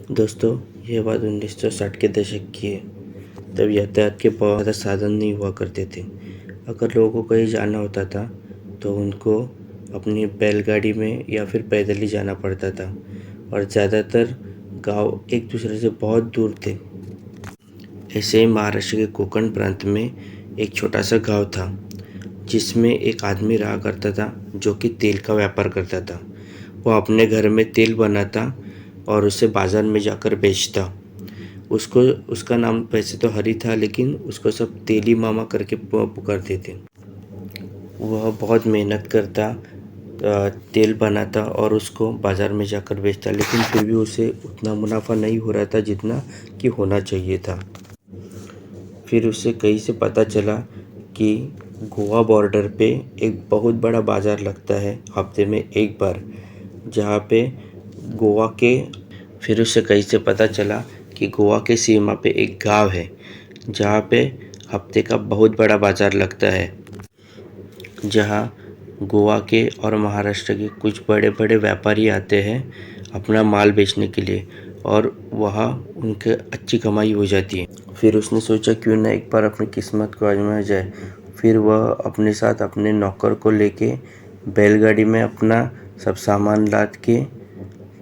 दोस्तों, यह बात 1960 के दशक की है। तब यातायात के बहुत ज़्यादा साधन नहीं हुआ करते थे। अगर लोगों को कहीं जाना होता था तो उनको अपनी बैलगाड़ी में या फिर पैदल ही जाना पड़ता था और ज़्यादातर गांव एक दूसरे से बहुत दूर थे। ऐसे ही महाराष्ट्र के कोंकण प्रांत में एक छोटा सा गांव था जिसमें एक आदमी रहा करता था जो कि तेल का व्यापार करता था। वो अपने घर में तेल बनाता और उसे बाज़ार में जाकर बेचता। उसको उसका नाम वैसे तो हरी था, लेकिन उसको सब तेली मामा करके पुकारते थे। वह बहुत मेहनत करता, तेल बनाता और उसको बाज़ार में जाकर बेचता, लेकिन फिर भी उसे उतना मुनाफा नहीं हो रहा था जितना कि होना चाहिए था। फिर उसे कहीं से पता चला कि गोवा बॉर्डर पे एक बहुत बड़ा बाज़ार लगता है हफ्ते में एक बार, जहाँ पे गोवा के फिर उसे कहीं से पता चला कि गोवा के सीमा पे एक गांव है जहाँ पे हफ्ते का बहुत बड़ा बाज़ार लगता है, जहाँ गोवा के और महाराष्ट्र के कुछ बड़े बड़े व्यापारी आते हैं अपना माल बेचने के लिए और वहाँ उनके अच्छी कमाई हो जाती है। फिर उसने सोचा क्यों ना एक बार अपनी किस्मत को आजमाया जाए। फिर वह अपने साथ अपने नौकर को लेके बैलगाड़ी में अपना सब सामान लाद के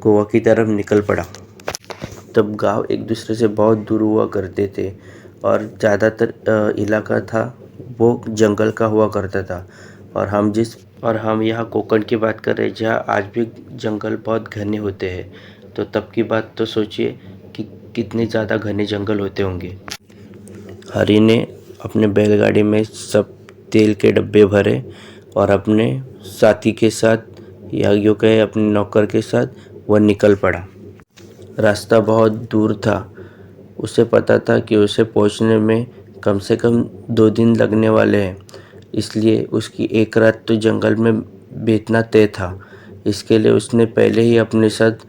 गोवा की तरफ निकल पड़ा। तब गांव एक दूसरे से बहुत दूर हुआ करते थे और ज़्यादातर इलाका था वो जंगल का हुआ करता था। और हम यहाँ कोंकण की बात कर रहे हैं जहाँ आज भी जंगल बहुत घने होते हैं। तो तब की बात तो सोचिए कि कितने ज़्यादा घने जंगल होते होंगे। हरी ने अपने बैलगाड़ी में सब तेल के डब्बे भरे और अपने साथी के साथ या यूँ कहे अपने नौकर के साथ वह निकल पड़ा। रास्ता बहुत दूर था। उसे पता था कि उसे पहुंचने में कम से कम 2 दिन लगने वाले हैं, इसलिए उसकी एक रात तो जंगल में बीतना तय था। इसके लिए उसने पहले ही अपने साथ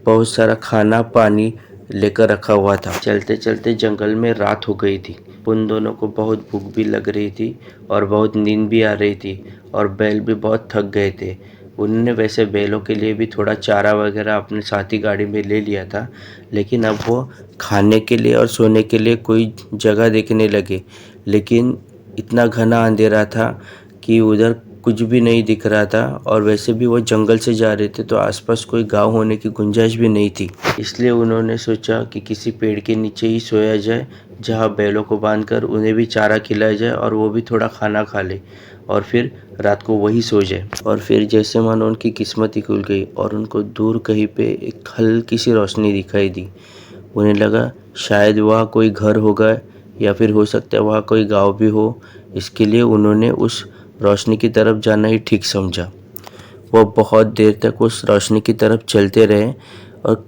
बहुत सारा खाना पानी लेकर रखा हुआ था। चलते चलते जंगल में रात हो गई थी। उन दोनों को बहुत भूख भी लग रही थी और बहुत नींद भी आ रही थी और बैल भी बहुत थक गए थे। उन्होंने वैसे बैलों के लिए भी थोड़ा चारा वगैरह अपने साथी गाड़ी में ले लिया था, लेकिन अब वो खाने के लिए और सोने के लिए कोई जगह देखने लगे। लेकिन इतना घना अंधेरा था कि उधर कुछ भी नहीं दिख रहा था और वैसे भी वो जंगल से जा रहे थे तो आसपास कोई गांव होने की गुंजाइश भी नहीं थी। इसलिए उन्होंने सोचा कि किसी पेड़ के नीचे ही सोया जाए, जहां बैलों को बांधकर उन्हें भी चारा खिलाया जाए और वो भी थोड़ा खाना खा ले और फिर रात को वही सो जाए। और फिर जैसे मानो उनकी किस्मत ही खुल गई और उनको दूर कहीं पे एक हल्की सी रोशनी दिखाई दी। उन्हें लगा शायद वहाँ कोई घर होगा या फिर हो सकता है वहाँ कोई गांव भी हो। इसके लिए उन्होंने उस रोशनी की तरफ जाना ही ठीक समझा। वो बहुत देर तक उस रोशनी की तरफ चलते रहे और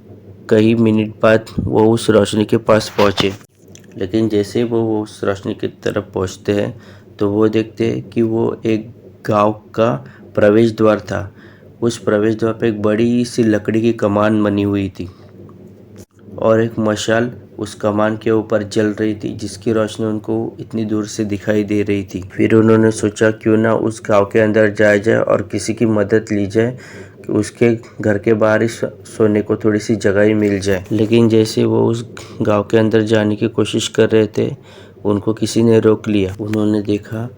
कई मिनट बाद वो उस रोशनी के पास पहुँचे। लेकिन जैसे वो उस रोशनी की तरफ पहुँचते हैं तो वो देखते हैं कि वो एक गांव का प्रवेश द्वार था। उस प्रवेश द्वार पे एक बड़ी सी लकड़ी की कमान बनी हुई थी और एक मशाल उस कमान के ऊपर जल रही थी, जिसकी रोशनी उनको इतनी दूर से दिखाई दे रही थी। फिर उन्होंने सोचा क्यों ना उस गांव के अंदर जाया जाए और किसी की मदद ली जाए कि उसके घर के बाहर ही सोने को थोड़ी सी जगह ही मिल जाए। लेकिन जैसे वो उस गांव के अंदर जाने की कोशिश कर रहे थे, उनको किसी ने रोक लिया। उन्होंने देखा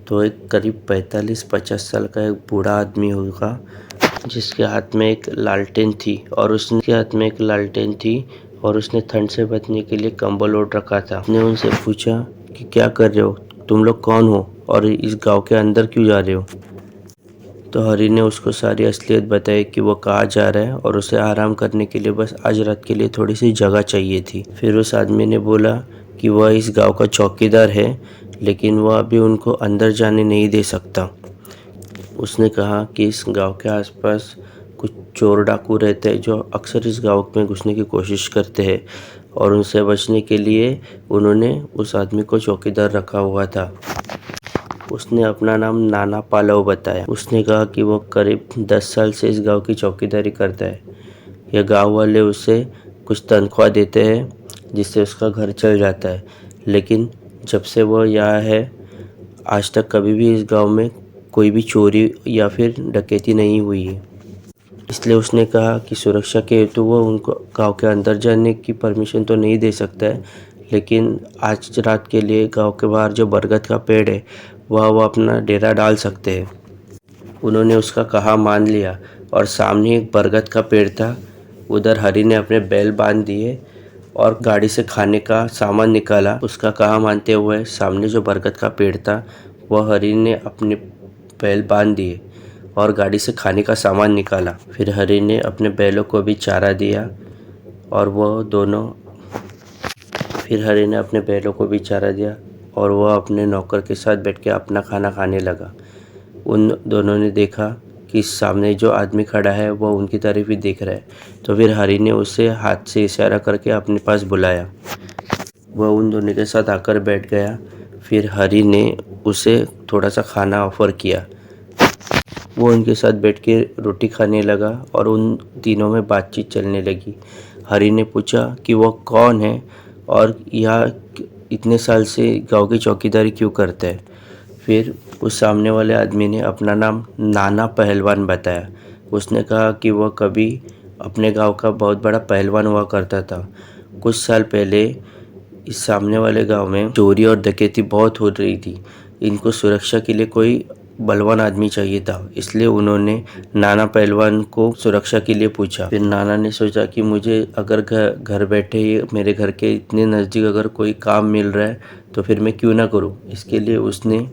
तो एक करीब 45-50 साल का एक बूढ़ा आदमी होगा, जिसके हाथ में एक लालटेन थी और उसने ठंड से बचने के लिए कंबल ओढ़ रखा था। उसने उनसे पूछा कि क्या कर रहे हो, तुम लोग कौन हो और इस गांव के अंदर क्यों जा रहे हो। तो हरी ने उसको सारी असलियत बताई कि वो कहाँ जा रहा है और उसे आराम करने के लिए बस आज रात के लिए थोड़ी सी जगह चाहिए थी। फिर उस आदमी ने बोला कि वह इस गांव का चौकीदार है, लेकिन वह अभी उनको अंदर जाने नहीं दे सकता। उसने कहा कि इस गांव के आसपास कुछ चोर डाकू रहते हैं जो अक्सर इस गांव में घुसने की कोशिश करते हैं और उनसे बचने के लिए उन्होंने उस आदमी को चौकीदार रखा हुआ था। उसने अपना नाम नाना पालव बताया। उसने कहा कि वो करीब 10 साल से इस गांव की चौकीदारी करता है। यह गांव वाले उसे कुछ तनख्वाह देते हैं जिससे उसका घर चल जाता है, लेकिन जब से वह यहाँ है आज तक कभी भी इस गांव में कोई भी चोरी या फिर डकैती नहीं हुई है। इसलिए उसने कहा कि सुरक्षा के हेतु वो उनको गांव के अंदर जाने की परमिशन तो नहीं दे सकता है, लेकिन आज रात के लिए गांव के बाहर जो बरगद का पेड़ है वह वो अपना डेरा डाल सकते हैं। उन्होंने उसका कहा मान लिया और सामने एक बरगद का पेड़ था। उधर हरि ने अपने बैल बांध दिए और गाड़ी से खाने का सामान निकाला। उसका कहा मानते हुए सामने जो बरगद का पेड़ था वह हरि ने अपने बैल बांध दिए और गाड़ी से खाने का सामान निकाला। फिर हरि ने अपने बैलों को भी चारा दिया और वह दोनों फिर हरि ने अपने बैलों को भी चारा दिया और वह अपने नौकर के साथ बैठ के अपना खाना खाने लगा। उन दोनों ने देखा कि सामने जो आदमी खड़ा है वह उनकी तरफ ही देख रहा है, तो फिर हरि ने उसे हाथ से इशारा करके अपने पास बुलाया। वह उन दोनों के साथ आकर बैठ गया। फिर हरि ने उसे थोड़ा सा खाना ऑफर किया। वो उनके साथ बैठ के रोटी खाने लगा और उन तीनों में बातचीत चलने लगी। हरि ने पूछा कि वह कौन है और यहाँ इतने साल से गांव की चौकीदारी क्यों करता है। फिर उस सामने वाले आदमी ने अपना नाम नाना पहलवान बताया। उसने कहा कि वह कभी अपने गांव का बहुत बड़ा पहलवान हुआ करता था। कुछ साल पहले इस सामने वाले गांव में चोरी और डकैती बहुत हो रही थी। इनको सुरक्षा के लिए कोई बलवान आदमी चाहिए था, इसलिए उन्होंने नाना पहलवान को सुरक्षा के लिए पूछा। फिर नाना ने सोचा कि मुझे अगर घर बैठे ही मेरे घर के इतने नज़दीक अगर कोई काम मिल रहा है तो फिर मैं क्यों ना करूं। इसके लिए उसने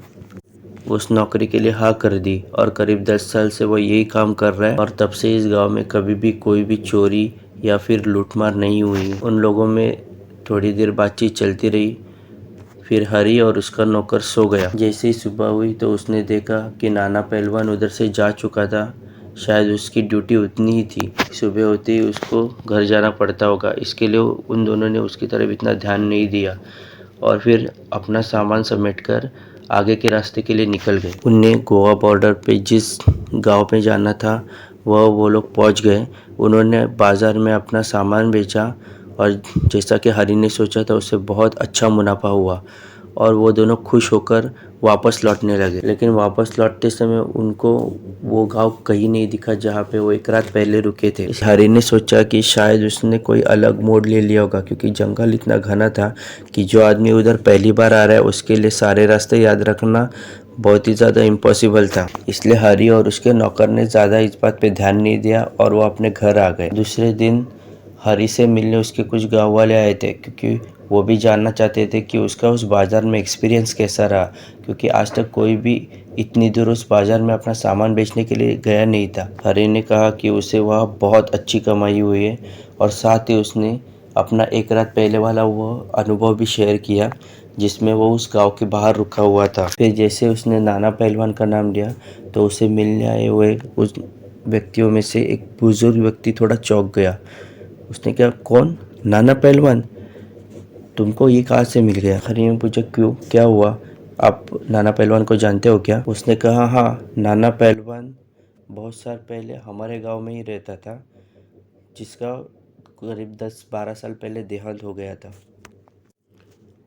उस नौकरी के लिए हाँ कर दी और करीब 10 साल से वो यही काम कर रहा है और तब से इस गांव में कभी भी कोई भी चोरी या फिर लूटमार नहीं हुई। उन लोगों में थोड़ी देर बातचीत चलती रही। फिर हरि और उसका नौकर सो गया। जैसे ही सुबह हुई तो उसने देखा कि नाना पहलवान उधर से जा चुका था। शायद उसकी ड्यूटी उतनी ही थी, सुबह होते ही उसको घर जाना पड़ता होगा, इसके लिए उन दोनों ने उसकी तरफ इतना ध्यान नहीं दिया और फिर अपना सामान समेटकर आगे के रास्ते के लिए निकल गए। उन्हें गोवा बॉर्डर पे जिस गांव पे जाना था वो लोग पहुंच गए। उन्होंने बाज़ार में अपना सामान बेचा और जैसा कि हरि ने सोचा था उससे बहुत अच्छा मुनाफा हुआ और वो दोनों खुश होकर वापस लौटने लगे। लेकिन वापस लौटते समय उनको वो गांव कहीं नहीं दिखा जहाँ पे वो एक रात पहले रुके थे। हरि ने सोचा कि शायद उसने कोई अलग मोड़ ले लिया होगा, क्योंकि जंगल इतना घना था कि जो आदमी उधर पहली बार आ रहा है उसके लिए सारे रास्ते याद रखना बहुत ही ज़्यादा इम्पॉसिबल था। इसलिए हरि और उसके नौकर ने ज़्यादा इस बात पे ध्यान नहीं दिया और वो अपने घर आ गए। दूसरे दिन हरि से मिलने उसके कुछ गाँव वाले आए थे, क्योंकि वो भी जानना चाहते थे कि उसका उस बाज़ार में एक्सपीरियंस कैसा रहा, क्योंकि आज तक कोई भी इतनी दूर उस बाज़ार में अपना सामान बेचने के लिए गया नहीं था। हरि ने कहा कि उसे वहाँ बहुत अच्छी कमाई हुई है और साथ ही उसने अपना एक रात पहले वाला वो अनुभव भी शेयर किया जिसमें वो उस गांव के बाहर रुका हुआ था। फिर जैसे उसने नाना पहलवान का नाम लिया तो उसे मिलने आए हुए उस व्यक्तियों में से एक बुजुर्ग व्यक्ति थोड़ा चौंक गया। उसने कहा, कौन? नाना पहलवान? तुमको ये कहाँ से मिल गया? हरि ने पूछा, क्यों, क्या हुआ? आप नाना पहलवान को जानते हो क्या? उसने कहा, हाँ, नाना पहलवान बहुत साल पहले हमारे गांव में ही रहता था, जिसका करीब 10-12 साल पहले देहांत हो गया था।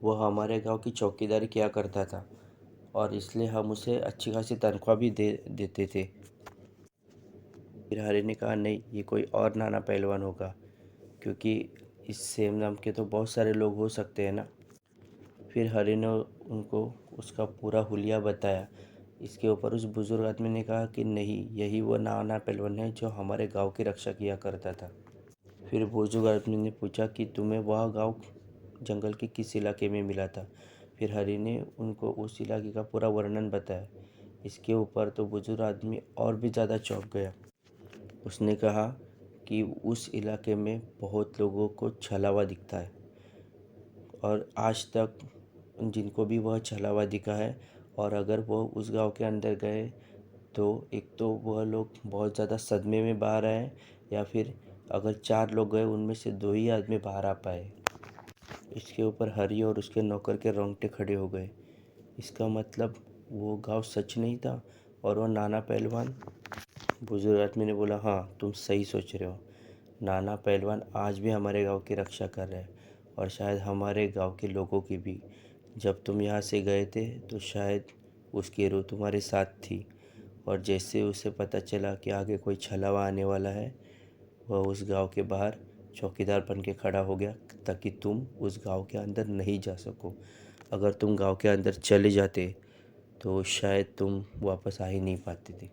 वो हमारे गांव की चौकीदारी किया करता था और इसलिए हम उसे अच्छी खासी तनख्वाह भी देते थे। फिर हरि ने कहा, नहीं, ये कोई और नाना पहलवान होगा, क्योंकि इस सेम नाम के तो बहुत सारे लोग हो सकते हैं ना। फिर हरि ने उनको उसका पूरा हुलिया बताया। इसके ऊपर उस बुजुर्ग आदमी ने कहा कि नहीं, यही वो नाना पहलवान है जो हमारे गांव की रक्षा किया करता था। फिर बुजुर्ग आदमी ने पूछा कि तुम्हें वह गांव जंगल के किस इलाके में मिला था? फिर हरि ने उनको उस इलाके का पूरा वर्णन बताया। इसके ऊपर तो बुजुर्ग आदमी और भी ज़्यादा चौंक गया। उसने कहा कि उस इलाके में बहुत लोगों को छलावा दिखता है और आज तक जिनको भी वह छलावा दिखा है और अगर वह उस गांव के अंदर गए तो एक तो वह लोग बहुत ज़्यादा सदमे में बाहर आए, या फिर अगर 4 लोग गए उनमें से 2 ही आदमी बाहर आ पाए। इसके ऊपर हरि और उसके नौकर के रोंगटे खड़े हो गए। इसका मतलब वो गांव सच नहीं था और वो नाना पहलवान? बुजुर्ग आदमी ने बोला, हाँ, तुम सही सोच रहे हो। नाना पहलवान आज भी हमारे गांव की रक्षा कर रहे हैं और शायद हमारे गांव के लोगों की भी। जब तुम यहाँ से गए थे तो शायद उसकी रूह तुम्हारे साथ थी और जैसे उसे पता चला कि आगे कोई छलावा आने वाला है, वह उस गांव के बाहर चौकीदार बन के खड़ा हो गया ताकि तुम उस गांव के अंदर नहीं जा सको। अगर तुम गांव के अंदर चले जाते तो शायद तुम वापस आ ही नहीं पाती थी।